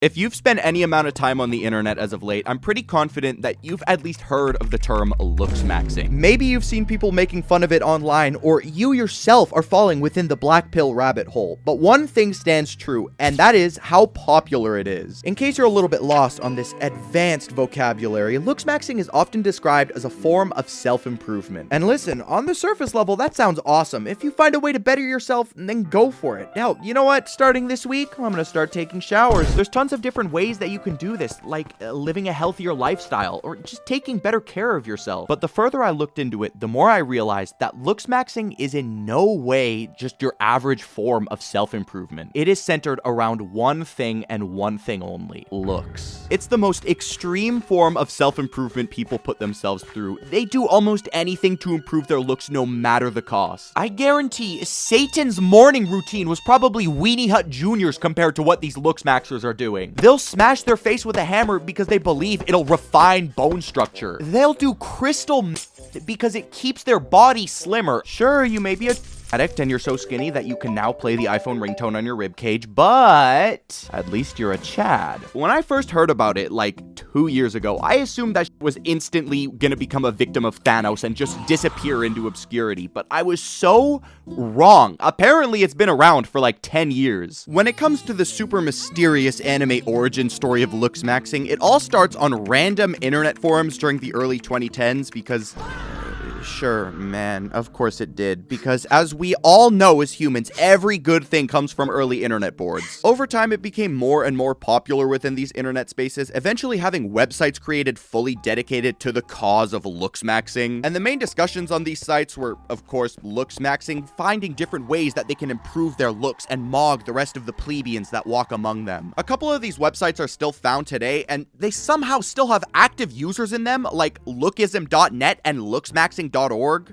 If you've spent any amount of time on the internet as of late, I'm pretty confident that you've at least heard of the term looksmaxxing. Maybe you've seen people making fun of it online, or you yourself are falling within the black pill rabbit hole. But one thing stands true, and that is how popular it is. In case you're a little bit lost on this advanced vocabulary, looksmaxxing is often described as a form of self-improvement. And listen, on the surface level, that sounds awesome. If you find a way to better yourself, then go for it. Now, you know what? Starting this week, I'm gonna start taking showers. There's tons of different ways that you can do this, like living a healthier lifestyle or just taking better care of yourself. But the further I looked into it, the more I realized that looksmaxxing is in no way just your average form of self-improvement. It is centered around one thing and one thing only: looks. It's the most extreme form of self-improvement people put themselves through. They do almost anything to improve their looks no matter the cost. I guarantee Satan's morning routine was probably Weenie Hut Juniors compared to what these looksmaxxers are doing. They'll smash their face with a hammer because they believe it'll refine bone structure. They'll do crystal because it keeps their body slimmer. Sure, you may be a addict and you're so skinny that you can now play the iPhone ringtone on your ribcage, but at least you're a Chad. When I first heard about it like 2 years ago, I assumed that was instantly gonna become a victim of Thanos and just disappear into obscurity, but I was so wrong. Apparently it's been around for like 10 years. When it comes to the super mysterious anime origin story of looksmaxxing, it all starts on random internet forums during the early 2010s because sure, man, of course it did. Because as we all know as humans, every good thing comes from early internet boards. Over time, it became more and more popular within these internet spaces, eventually having websites created fully dedicated to the cause of looksmaxxing. And the main discussions on these sites were, of course, looksmaxxing, finding different ways that they can improve their looks and mog the rest of the plebeians that walk among them. A couple of these websites are still found today, and they somehow still have active users in them, like lookism.net and looksmaxxing.org.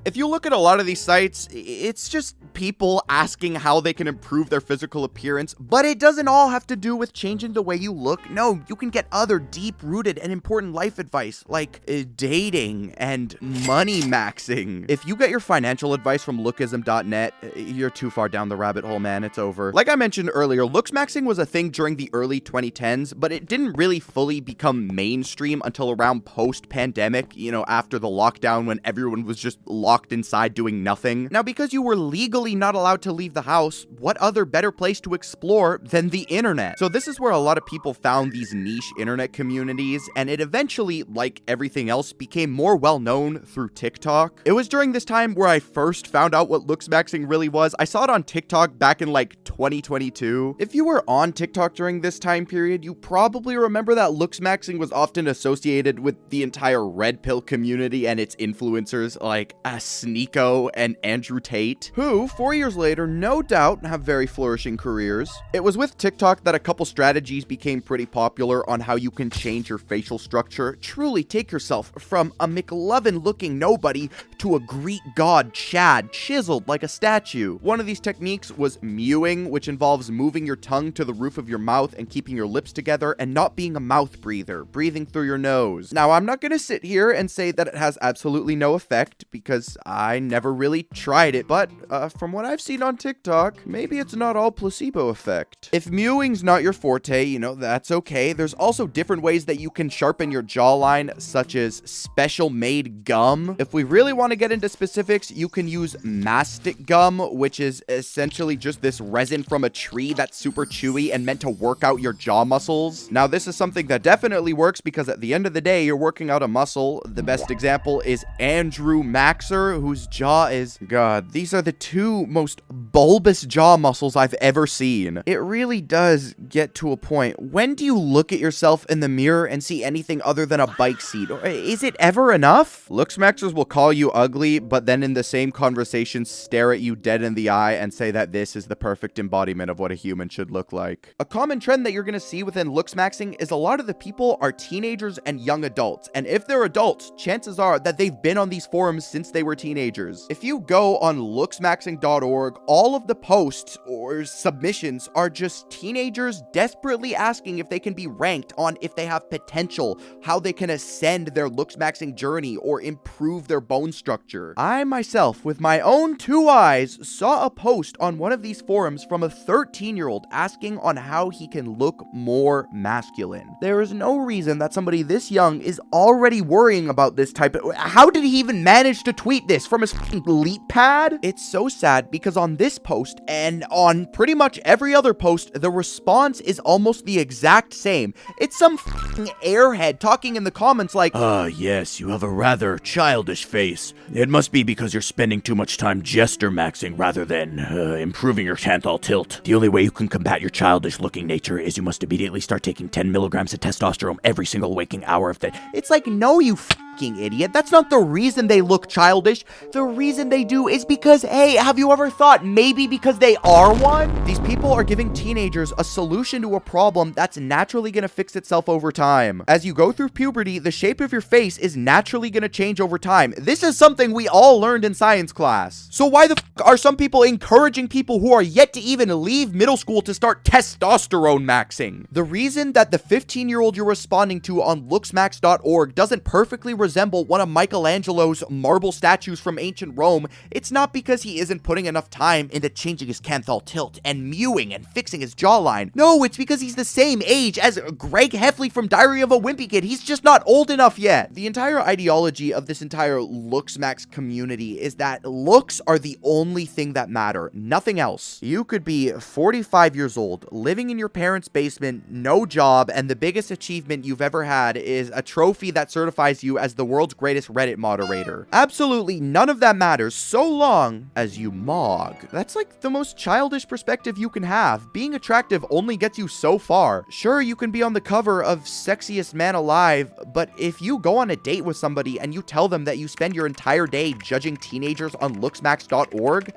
If you look at a lot of these sites, it's just people asking how they can improve their physical appearance, but it doesn't all have to do with changing the way you look. No, you can get other deep-rooted and important life advice, like dating and money maxing. If you get your financial advice from lookism.net, you're too far down the rabbit hole, man. It's over. Like I mentioned earlier, looksmaxxing was a thing during the early 2010s, but it didn't really fully become mainstream until around post-pandemic, you know, after the lockdown when everyone was just locked inside doing nothing. Now, because you were legally not allowed to leave the house, what other better place to explore than the internet? So this is where a lot of people found these niche internet communities, and it eventually, like everything else, became more well-known through TikTok. It was during this time where I first found out what looksmaxxing really was. I saw it on TikTok back in like 2022. If you were on TikTok during this time period, you probably remember that looksmaxxing was often associated with the entire red pill community and its influencers like Sneeko and Andrew Tate, who 4 years later no doubt have very flourishing careers. It was with TikTok that a couple strategies became pretty popular on how you can change your facial structure, truly take yourself from a McLovin looking nobody to a Greek god Chad, chiseled like a statue. One of these techniques was mewing, which involves moving your tongue to the roof of your mouth and keeping your lips together and not being a mouth breather, breathing through your nose. Now, I'm not gonna sit here and say that it has absolutely no effect because I never really tried it, but from what I've seen on TikTok, maybe it's not all placebo effect. If mewing's not your forte, you know, that's okay. There's also different ways that you can sharpen your jawline, such as special made gum. If we really want to get into specifics, you can use mastic gum, which is essentially just this resin from a tree that's super chewy and meant to work out your jaw muscles. Now, this is something that definitely works because at the end of the day, you're working out a muscle. The best example is Andrew Maxer, whose jaw is, God, these are the two most bulbous jaw muscles I've ever seen. It really does get to a point. When do you look at yourself in the mirror and see anything other than a bike seat? Or is it ever enough? Looksmaxxers will call you ugly, but then in the same conversation stare at you dead in the eye and say that this is the perfect embodiment of what a human should look like. A common trend that you're gonna see within looksmaxxing is a lot of the people are teenagers and young adults, and if they're adults, chances are that they've been on these forums forums since they were teenagers. If you go on looksmaxxing.org, all of the posts or submissions are just teenagers desperately asking if they can be ranked on if they have potential, how they can ascend their looksmaxxing journey or improve their bone structure. I myself, with my own 2 eyes, saw a post on one of these forums from a 13-year-old asking on how he can look more masculine. There is no reason that somebody this young is already worrying about this type of... How did he even manage to tweet this from his leap pad? It's so sad because on this post and on pretty much every other post, the response is almost the exact same. It's some airhead talking in the comments like, yes, you have a rather childish face. It must be because you're spending too much time jester maxing rather than improving your Canthal tilt. The only way you can combat your childish looking nature is you must immediately start taking 10 milligrams of testosterone every single waking hour of the... It's like, no, you fucking idiot. That's not the reason they look childish. The reason they do is because, hey, have you ever thought maybe because they are one? These people are giving teenagers a solution to a problem that's naturally gonna fix itself over time. As you go through puberty, the shape of your face is naturally gonna change over time. This is something we all learned in science class. So why the fuck are some people encouraging people who are yet to even leave middle school to start testosterone maxing? The reason that the 15-year-old you're responding to on looksmaxx.org doesn't perfectly resemble one of Michelangelo's marble statues from ancient Rome, it's not because he isn't putting enough time into changing his Canthal tilt and mewing and fixing his jawline. No, it's because he's the same age as Greg Heffley from Diary of a Wimpy Kid. He's just not old enough yet. The entire ideology of this entire Looksmaxx community is that looks are the only thing that matter, nothing else. You could be 45 years old, living in your parents' basement, no job, and the biggest achievement you've ever had is a trophy that certifies you as the world's greatest Reddit moderator. Absolutely none of that matters so long as you mog. That's like the most childish perspective you can have. Being attractive only gets you so far. Sure, you can be on the cover of Sexiest Man Alive, but if you go on a date with somebody and you tell them that you spend your entire day judging teenagers on looksmaxx.org,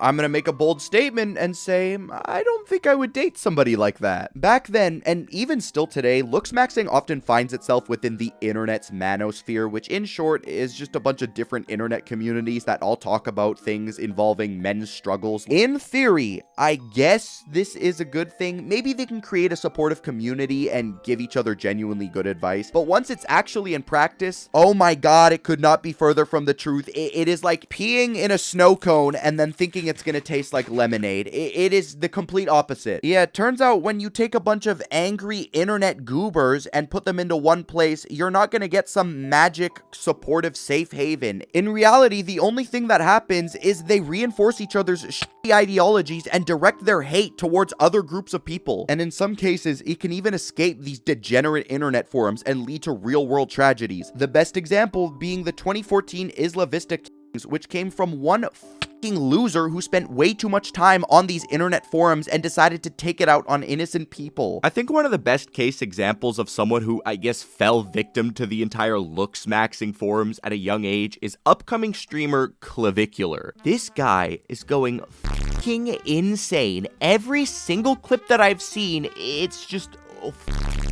I'm gonna make a bold statement and say, I don't think I would date somebody like that. Back then, and even still today, looksmaxxing often finds itself within the internet's manosphere, which in short is just a bunch of different internet communities that all talk about things involving men's struggles. In theory, I guess this is a good thing. Maybe they can create a supportive community and give each other genuinely good advice. But once it's actually in practice, oh my god, it could not be further from the truth. It is like peeing in a snow cone and then thinking it's gonna taste like lemonade. It is the complete opposite. Yeah, it turns out when you take a bunch of angry internet goobers and put them into one place, you're not gonna get some magic supportive safe haven. In reality, the only thing that happens is they reinforce each other's shitty ideologies and direct their hate towards other groups of people. And in some cases, it can even escape these degenerate internet forums and lead to real-world tragedies. The best example being the 2014 Isla Vista killings, which came from one loser who spent way too much time on these internet forums and decided to take it out on innocent people. I think one of the best case examples of someone who, I guess, fell victim to the entire looksmaxxing forums at a young age is upcoming streamer Clavicular. This guy is going fucking insane. Every single clip that I've seen, it's just...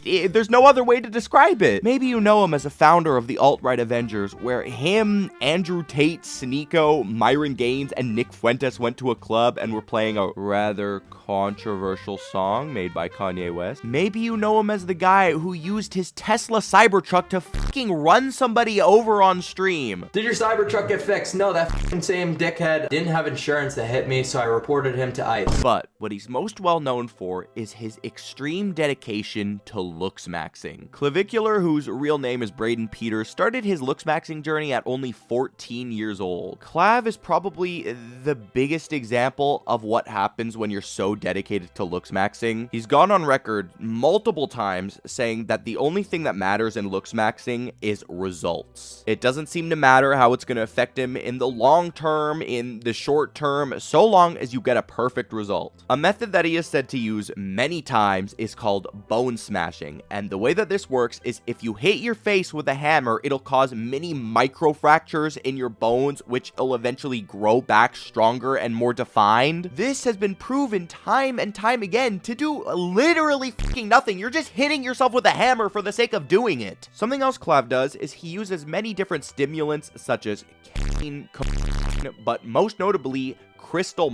there's no other way to describe it. Maybe you know him as a founder of the alt-right Avengers, where him, Andrew Tate, Sneeko, Myron Gaines, and Nick Fuentes went to a club and were playing a rather controversial song made by Kanye West. Maybe you know him as the guy who used his Tesla Cybertruck to fucking run somebody over on stream. Did your Cybertruck get fixed? No, that fucking same dickhead didn't have insurance that hit me, so I reported him to ICE. But what he's most well known for is his extreme dedication to looksmaxxing. Clavicular, whose real name is Braden Peters, started his looksmaxxing journey at only 14 years old. Clav is probably the biggest example of what happens when you're so dedicated to looksmaxxing. He's gone on record multiple times saying that the only thing that matters in looksmaxxing is results. It doesn't seem to matter how it's going to affect him in the long term, in the short term, so long as you get a perfect result. A method that he is said to use many times is called bone smashing. smashing. And the way that this works is if you hit your face with a hammer, it'll cause mini microfractures in your bones, which will eventually grow back stronger and more defined. This has been proven time and time again to do literally fucking nothing. You're just hitting yourself with a hammer for the sake of doing it. Something else Clav does is he uses many different stimulants such as caffeine, cocaine, but most notably crystal.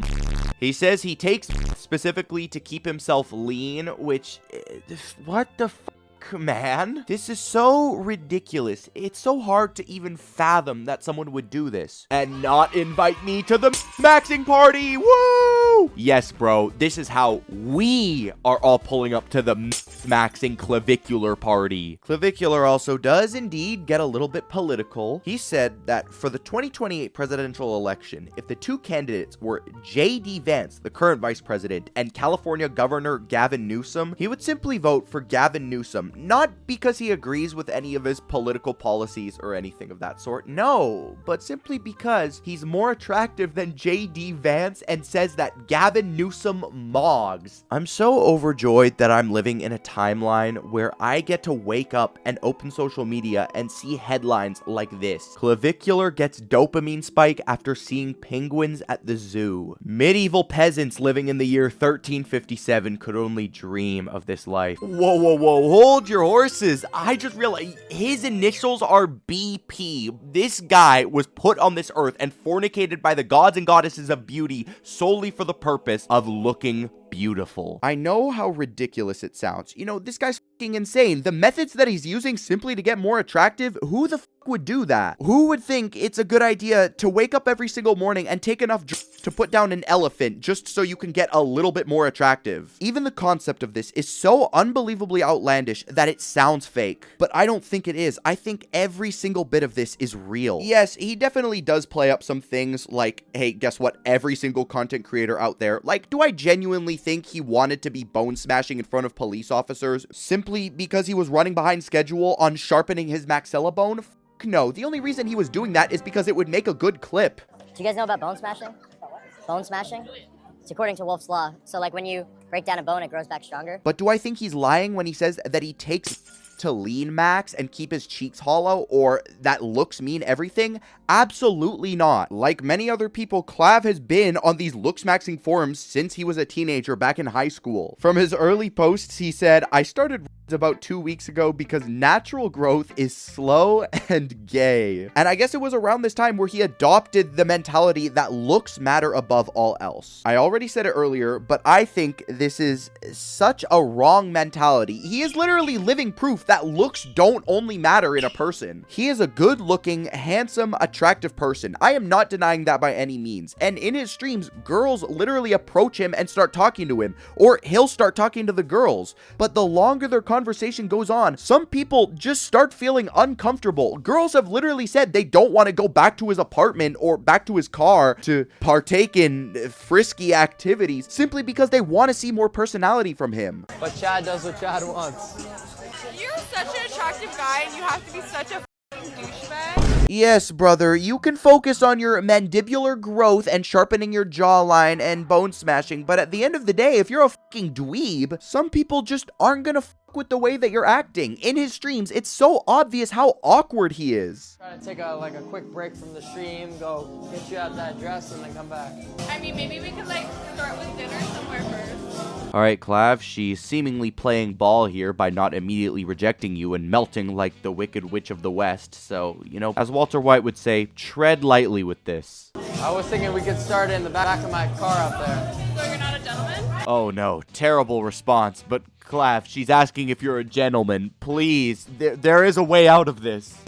He says he takes specifically to keep himself lean, which, what the fuck, man? This is so ridiculous. It's so hard to even fathom that someone would do this and not invite me to the maxing party. Woo! Yes, bro, this is how we are all pulling up to the maxing clavicular party. Clavicular also does indeed get a little bit political. He said that for the 2028 presidential election, if the two candidates were J.D. Vance, the current vice president, and California Governor Gavin Newsom, he would simply vote for Gavin Newsom, not because he agrees with any of his political policies or anything of that sort, no, but simply because he's more attractive than J.D. Vance and says that Gavin Newsom mogs. I'm so overjoyed that I'm living in a timeline where I get to wake up and open social media and see headlines like this. Clavicular gets dopamine spike after seeing penguins at the zoo. Medieval peasants living in the year 1357 could only dream of this life. Whoa, whoa, whoa, hold your horses. I just realized his initials are BP. This guy was put on this earth and fornicated by the gods and goddesses of beauty solely for the purpose of looking beautiful. I know how ridiculous it sounds. You know, this guy's fucking insane. The methods that he's using simply to get more attractive, who the fuck would do that? Who would think it's a good idea to wake up every single morning and take enough to put down an elephant just so you can get a little bit more attractive? Even the concept of this is so unbelievably outlandish that it sounds fake. But I don't think it is. I think every single bit of this is real. Yes, he definitely does play up some things like, hey, guess what? Every single content creator out there, like, do I genuinely think he wanted to be bone smashing in front of police officers simply because he was running behind schedule on sharpening his maxilla bone? Fuck no. The only reason he was doing that is because it would make a good clip. Do you guys know about bone smashing? Bone smashing? It's according to Wolf's Law. So like when you break down a bone, it grows back stronger. But do I think he's lying when he says that he takes to lean max and keep his cheeks hollow, or that looks mean everything? Absolutely not. Like many other people, Clav has been on these Looksmaxxing forums since he was a teenager back in high school. From his early posts, he said, I started about 2 weeks ago because natural growth is slow and gay. And I guess it was around this time where he adopted the mentality that looks matter above all else. I already said it earlier, but I think this is such a wrong mentality. He is literally living proof that looks don't only matter in a person. He is a good-looking, handsome, attractive person. I am not denying that by any means. And in his streams, girls literally approach him and start talking to him, or he'll start talking to the girls. But the longer their conversation goes on, some people just start feeling uncomfortable. Girls have literally said they don't want to go back to his apartment or back to his car to partake in frisky activities simply because they want to see more personality from him. But Chad does what Chad wants. You're such an attractive guy and you have to be such a f***ing douchebag. Yes, brother, you can focus on your mandibular growth and sharpening your jawline and bone smashing, but at the end of the day, if you're a fucking dweeb, some people just aren't gonna fuck with the way that you're acting. In his streams, it's so obvious how awkward he is. Try to take a quick break from the stream, go get you out that dress, and then come back. I mean, maybe we could like start with dinner somewhere first. Alright, Clav, she's seemingly playing ball here by not immediately rejecting you and melting like the Wicked Witch of the West. So, you know, as Walter White would say, tread lightly with this. I was thinking we could start in the back of my car up there. So you're not a gentleman? Oh no, terrible response. But Clav, she's asking if you're a gentleman. Please, there is a way out of this.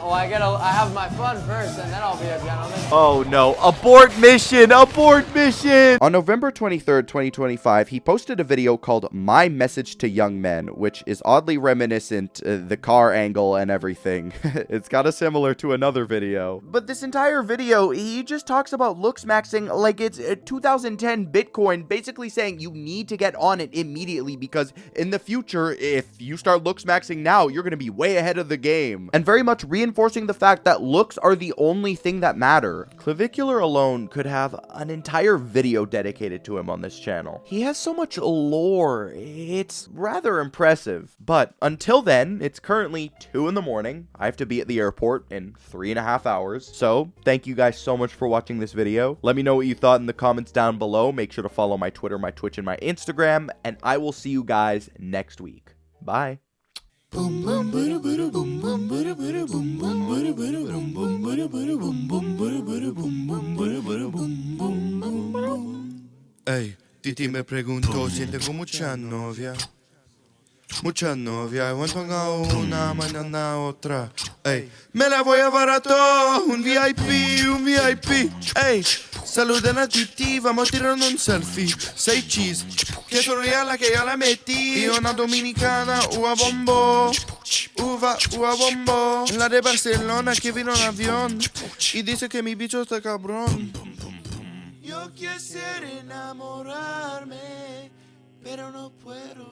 Oh, I have my fun first, and then I'll be a gentleman. Oh no, abort mission, abort mission! On November 23rd, 2025, he posted a video called My Message to Young Men, which is oddly reminiscent, the car angle and everything. It's kind of similar to another video. But this entire video, he just talks about Looksmaxxing like it's 2010 Bitcoin, basically saying you need to get on it immediately because in the future, if you start Looksmaxxing now, you're going to be way ahead of the game. And very much reinforcing reinforcing the fact that looks are the only thing that matter. Clavicular alone could have an entire video dedicated to him on this channel. He has so much lore, it's rather impressive. But until then, it's currently 2 in the morning. I have to be at the airport in 3.5 hours. So thank you guys so much for watching this video. Let me know what you thought in the comments down below. Make sure to follow my Twitter, my Twitch, and my Instagram, and I will see you guys next week. Bye. Ey, Titi me preguntó, siente como mucha novia, y cuando haga una, mañana otra. Ey, me la voy a llevar a todo, un VIP. Ey, saluden a Titi, vamos tirando un selfie. 6 cheese, que sono io la che io la metti. Io una dominicana, uva bombo. La de Barcelona que vino en avión y dice que mi bicho está cabrón. Yo quisiera enamorarme, pero no puedo.